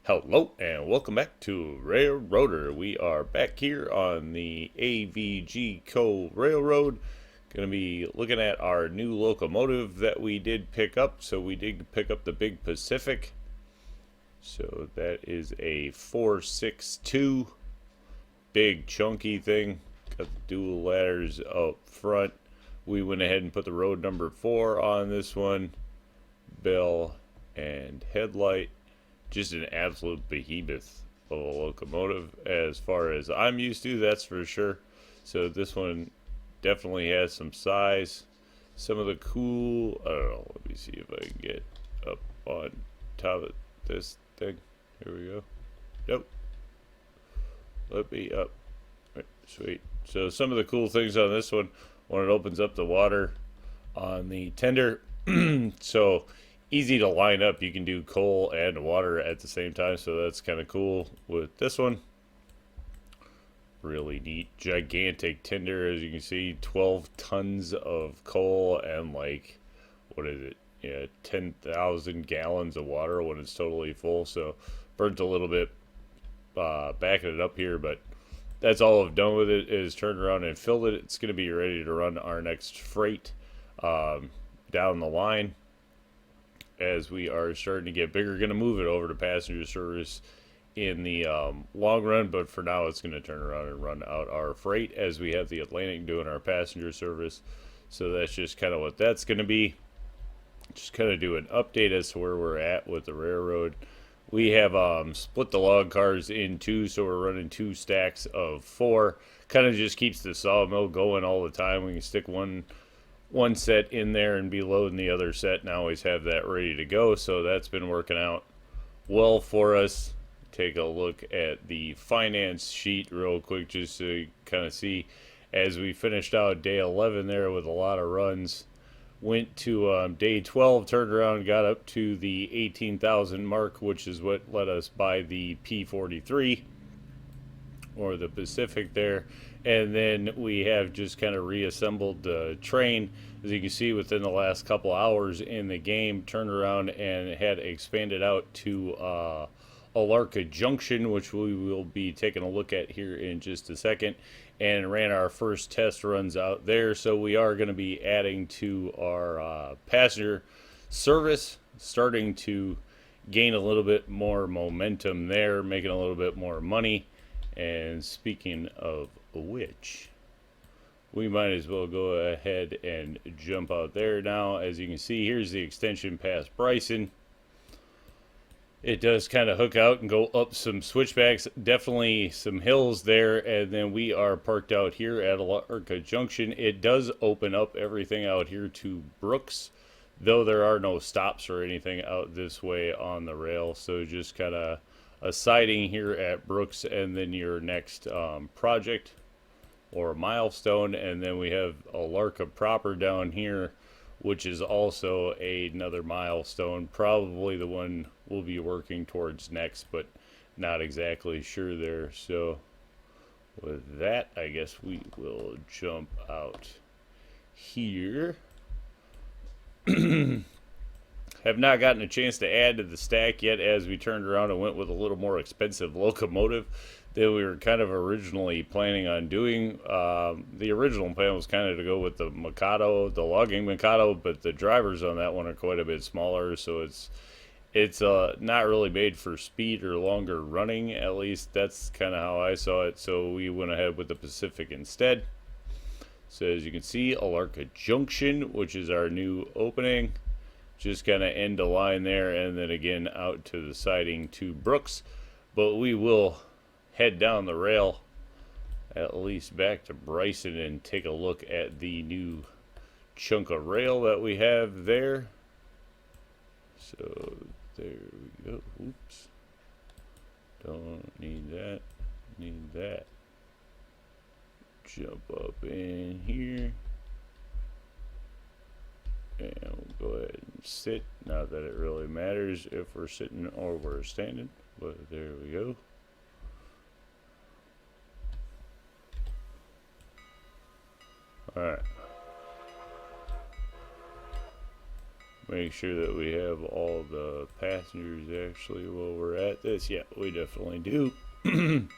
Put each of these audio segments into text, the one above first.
Hello and welcome back to Railroader. We are back here on the AVG Co Railroad. Going to be looking at our new locomotive that we did pick up. So we did pick up the Big Pacific. So that is a 462, big chunky thing. Got the dual ladders up front. We went ahead and put the road number 4 on this one. Bell and headlight. Just an absolute behemoth of a locomotive as far as I'm used to, that's for sure. So this one definitely has some size. Some of the cool, I don't know, let me see if I can get up on top of this thing. Here we go. Nope. Let me up. Right, sweet. So some of the cool things on this one, when it opens up the water on the tender, so easy to line up. You can do coal and water at the same time, so that's kind of cool with this one. Really neat, gigantic tender, as you can see, 12 tons of coal and like, what is it? Yeah, 10,000 gallons of water when it's totally full. So burnt a little bit backing it up here, but that's all I've done with it is turned around and filled it. It's going to be ready to run our next freight down the line. As we are starting to get bigger, going to move it over to passenger service in the long run, but for now it's going to turn around and run out our freight as we have the Atlantic doing our passenger service. So that's just kind of what that's going to be. Just kind of do an update as to where we're at with the railroad. We have split the log cars in two, so we're running 2 stacks of 4. Kind of just keeps the sawmill going all the time. We can stick one set in there and be loading the other set and always have that ready to go. So that's been working out well for us. Take a look at the finance sheet real quick just so you kind of see as we finished out day 11 there with a lot of runs. Went to day 12, turned around, got up to the 18,000 mark, which is what let us buy the P43 or the Pacific there. And then we have just kind of reassembled the train. As you can see, within the last couple hours in the game, turned around and had expanded out to Alarka Junction, which we will be taking a look at here in just a second, and ran our first test runs out there. So we are going to be adding to our passenger service, starting to gain a little bit more momentum there, making a little bit more money. And speaking of which, we might as well go ahead and jump out there now. As you can see, here's the extension past Bryson. It does kind of hook out and go up some switchbacks, definitely some hills there, and then we are parked out here at Alarka Junction. It does open up everything out here to Brooks, though there are no stops or anything out this way on the rail, so just kind of a siding here at Brooks, and then your next project or milestone, and then we have Alarka proper down here, which is also another milestone, probably the one we'll be working towards next, but not exactly sure there. So with that, I guess we will jump out here. Have not gotten a chance to add to the stack yet, as we turned around and went with a little more expensive locomotive that we were kind of originally planning on doing. The original plan was kind of to go with the Mikado, the logging Mikado, but the drivers on that one are quite a bit smaller, so it's not really made for speed or longer running. At least that's kind of how I saw it, so we went ahead with the Pacific instead. So as you can see, Alarka Junction, which is our new opening, just kind of end a line there, and then again out to the siding to Brooks. But we will head down the rail, at least back to Bryson, and take a look at the new chunk of rail that we have there. So there we go. Oops. Don't need that. Need that. Jump up in here. And we'll go ahead and sit. Not that it really matters if we're sitting or we're standing, but there we go. Alright. make sure that we have all the passengers actually while we're at this. Yeah, we definitely do. And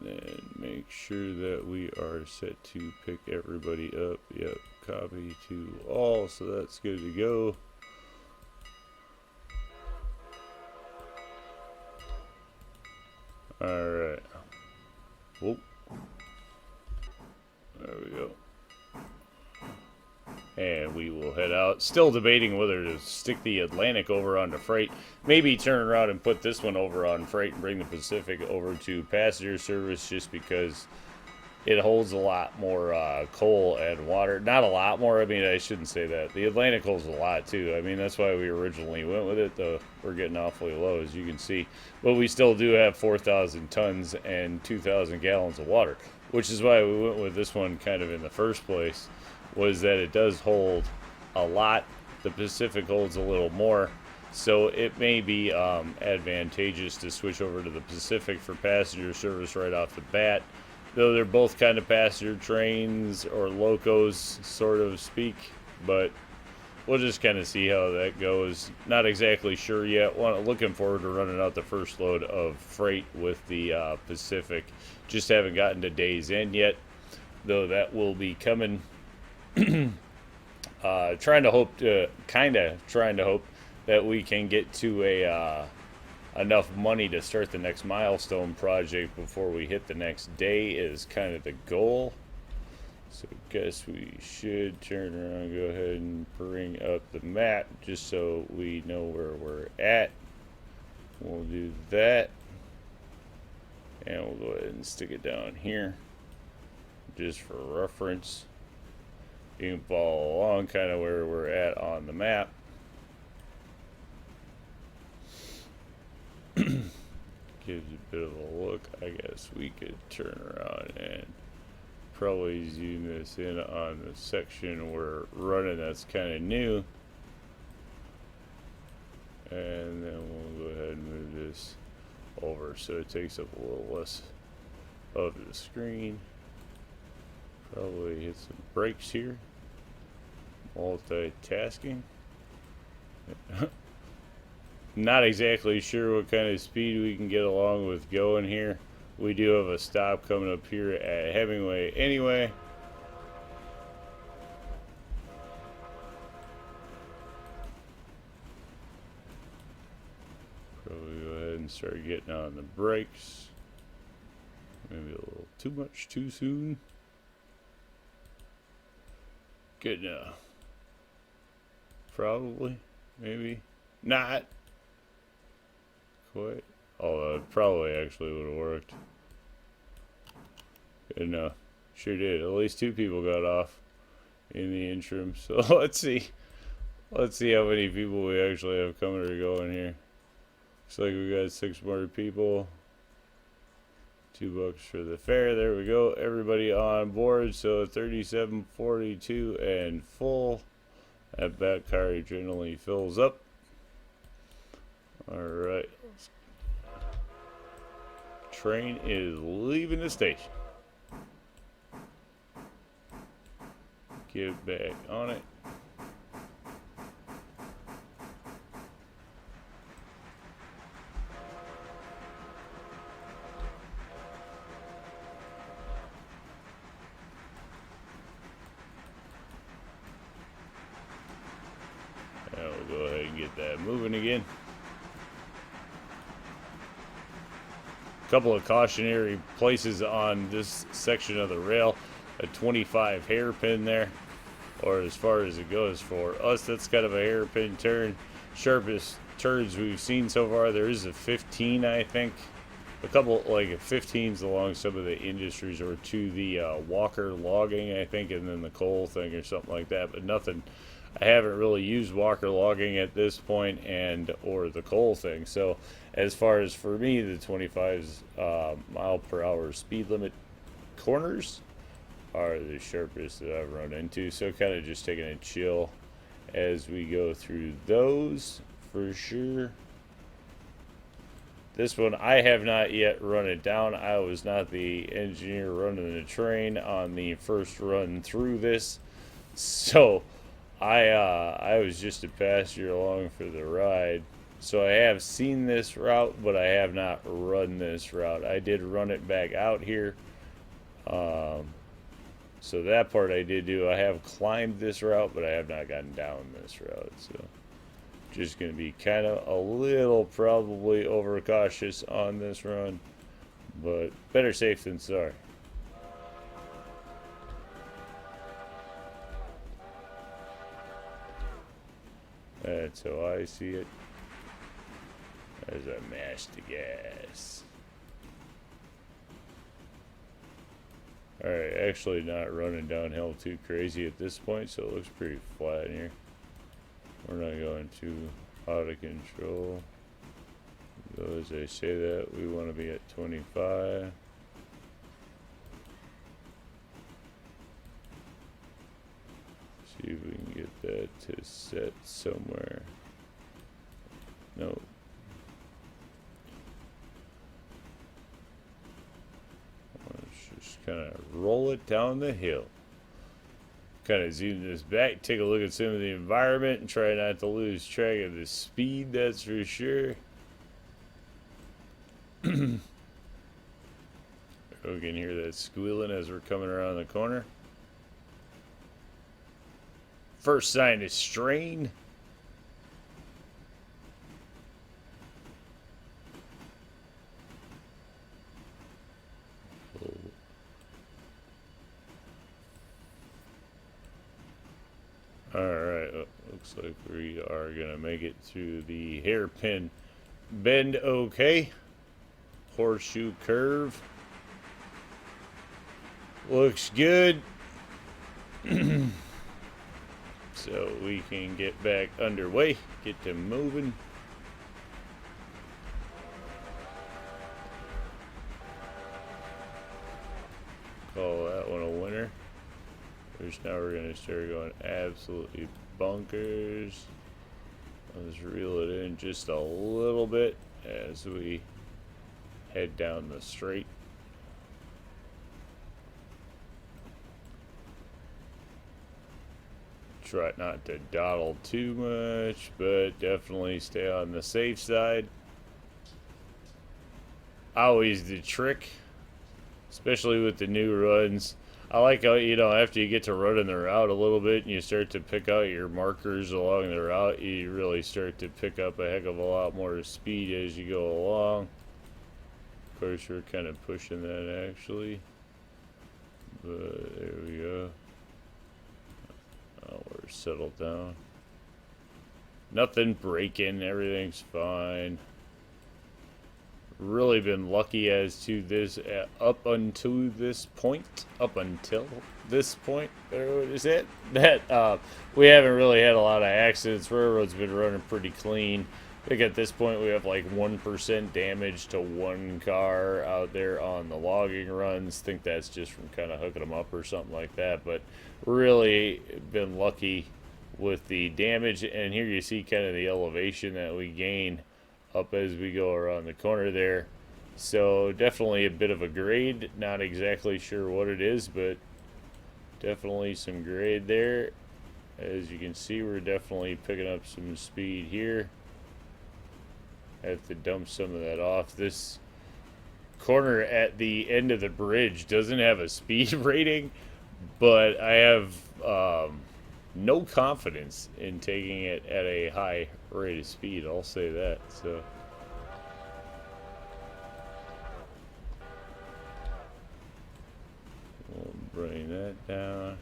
then make sure that we are set to pick everybody up. Yep, copy to all, so that's good to go. Alright. Whoop. There we go. And we will head out. Still debating whether to stick the Atlantic over onto freight. Maybe turn around and put this one over on freight and bring the Pacific over to passenger service, just because it holds a lot more coal and water. Not a lot more. I mean, I shouldn't say that. The Atlantic holds a lot too. I mean, that's why we originally went with it, though we're getting awfully low, as you can see. But we still do have 4,000 tons and 2,000 gallons of water, which is why we went with this one kind of in the first place, was that it does hold a lot. The Pacific holds a little more, so it may be advantageous to switch over to the Pacific for passenger service right off the bat, though they're both kind of passenger trains or locos, sort of speak. But we'll just kind of see how that goes. Not exactly sure yet. Looking forward to running out the first load of freight with the Pacific. Just haven't gotten to day's end yet, though that will be coming. Trying to hope that we can get to enough money to start the next milestone project before we hit the next day is kind of the goal. So I guess we should turn around and go ahead and bring up the map just so we know where we're at. We'll do that, and we'll go ahead and stick it down here just for reference. You can follow along kind of where we're at on the map. Gives you a bit of a look. I guess we could turn around and probably zoom this in on the section we're running that's kind of new. And then we'll go ahead and move this over so it takes up a little less of the screen. Probably hit some brakes here. Multitasking. Not exactly sure what kind of speed we can get along with going here. We do have a stop coming up here at Hemingway anyway. Probably go ahead and start getting on the brakes. Maybe a little too much too soon. Good enough. Probably. Maybe. Not. Quite. Although it probably actually would have worked. Good enough. Sure did. At least 2 people got off in the interim. So let's see. Let's see how many people we actually have coming or going here. Looks like we got 6 more people. $2 for the fare. There we go. Everybody on board. So 37.42 and full. That back car generally fills up. Alright. Train is leaving the station. Get back on it. We'll go ahead and get that moving again. A couple of cautionary places on this section of the rail. A 25 hairpin there, or as far as it goes for us, that's kind of a hairpin turn. Sharpest turns we've seen so far. There is a 15, I think. A couple like 15s along some of the industries, or to the Walker logging, I think, and then the coal thing or something like that, but nothing. I haven't really used Walker logging at this point, and or the coal thing. So as far as for me, the 25's mile/hour speed limit corners are the sharpest that I've run into. So kind of just taking a chill as we go through those for sure. This one I have not yet run it down. I was not the engineer running the train on the first run through this, so I was just a passenger along for the ride, so I have seen this route, but I have not run this route. I did run it back out here, um, so that part I did do. I have climbed this route, but I have not gotten down this route. So just gonna be kind of a little probably overcautious on this run, but better safe than sorry. That's how I see it. As I mash the gas. Alright, actually not running downhill too crazy at this point, so it looks pretty flat in here. We're not going too out of control. Though as I say that, we want to be at 25. See if we can get that to set somewhere. Nope. Let's just kind of roll it down the hill. Kind of zoom this back, take a look at some of the environment, and try not to lose track of the speed, that's for sure. We can hear that squealing as we're coming around the corner. First sign of strain. Alright, looks like we are going to make it through the hairpin bend okay. Horseshoe curve. Looks good. So we can get back underway, get to moving. Call that one a winner. Which now we're going to start going absolutely bonkers. Let's reel it in just a little bit as we head down the straight. Try not to dawdle too much, but definitely stay on the safe side. Always the trick, especially with the new runs. I like how, you know, after you get to running the route a little bit and you start to pick out your markers along the route, you really start to pick up a heck of a lot more speed as you go along. Of course, we're kind of pushing that actually, but there we go. Oh, we're settled down. Nothing breaking, everything's fine. Really been lucky as to this up until this point, there is it, that we haven't really had a lot of accidents. Railroad's been running pretty clean. I think at this point we have like 1% damage to one car out there on the logging runs. Think that's just from kind of hooking them up or something like that, but really been lucky with the damage. And here you see kind of the elevation that we gain up as we go around the corner there. So definitely a bit of a grade. Not exactly sure what it is, but definitely some grade there. As you can see, we're definitely picking up some speed here. Have to dump some of that off. This corner at the end of the bridge doesn't have a speed rating, but I have no confidence in taking it at a high rate of speed, I'll say that. So we'll bring that down.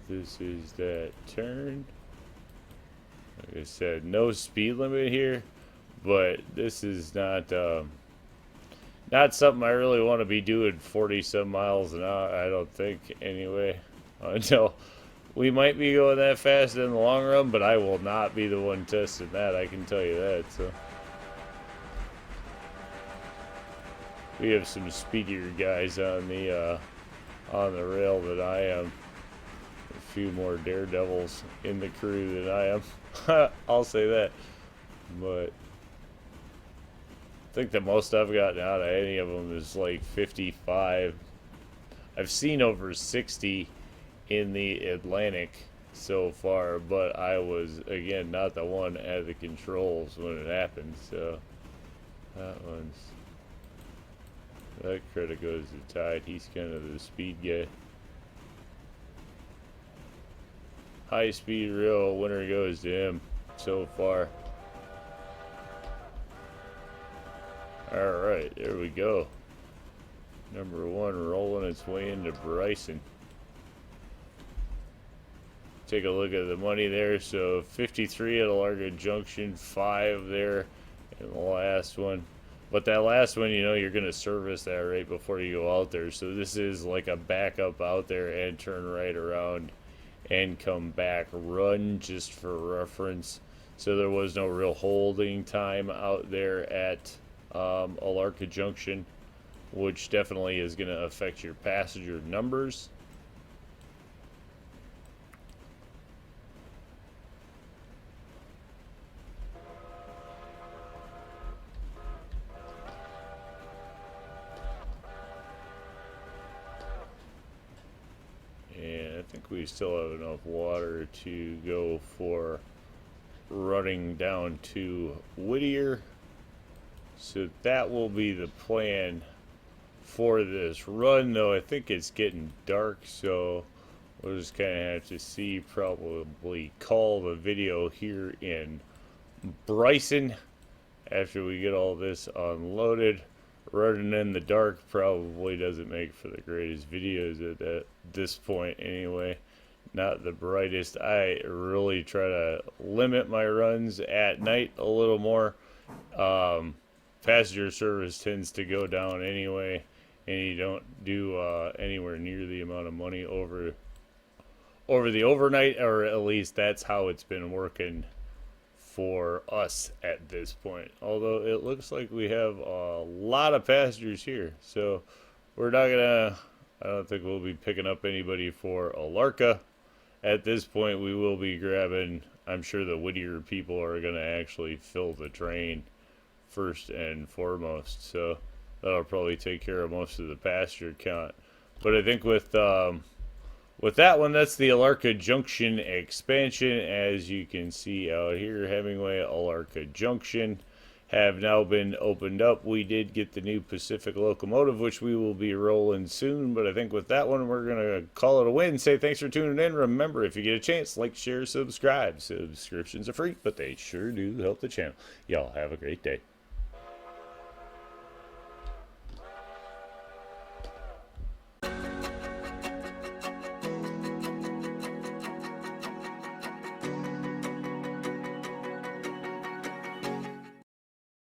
This is that turn. Like I said, no speed limit here, but this is not something I really want to be doing 40 some miles an hour, I don't think, anyway. Until we might be going that fast in the long run, but I will not be the one testing that, I can tell you that. So we have some speedier guys on the rail than I am. A few more daredevils in the crew than I am. I'll say that. But I think the most I've gotten out of any of them is like 55. I've seen over 60 in the Atlantic so far, but I was again not the one at the controls when it happened. So that credit goes to Tide. He's kind of the speed guy. High speed real winner goes to him so far. Alright, there we go. Number one rolling its way into Bryson. Take a look at the money there. So 53 at Alarka Junction, 5 there in the last one. But that last one, you know, you're going to service that right before you go out there. So this is like a backup out there and turn right around and come back. Run just for reference. So there was no real holding time out there at Alarka Junction, which definitely is going to affect your passenger numbers. And I think we still have enough water to go for running down to Whittier. So that will be the plan for this run, though I think it's getting dark, so we'll just kind of have to see. Probably call the video here in Bryson after we get all this unloaded. Running in the dark probably doesn't make for the greatest videos at this point anyway. Not the brightest. I really try to limit my runs at night a little more. Passenger service tends to go down anyway, and you don't do anywhere near the amount of money over the overnight, or at least that's how it's been working for us at this point. Although it looks like we have a lot of passengers here, so we're not gonna, I don't think we'll be picking up anybody for Alarka at this point. We will be grabbing, I'm sure the Whittier people are gonna actually fill the train first and foremost, so that'll probably take care of most of the passenger count. But I think with that one, that's the Alarka Junction expansion. As you can see out here, Hemingway, Alarka Junction have now been opened up. We did get the new Pacific locomotive, which we will be rolling soon. But I think with that one, we're going to call it a win. Say thanks for tuning in. Remember, if you get a chance, like, share, subscribe. Subscriptions are free, but they sure do help the channel. Y'all have a great day.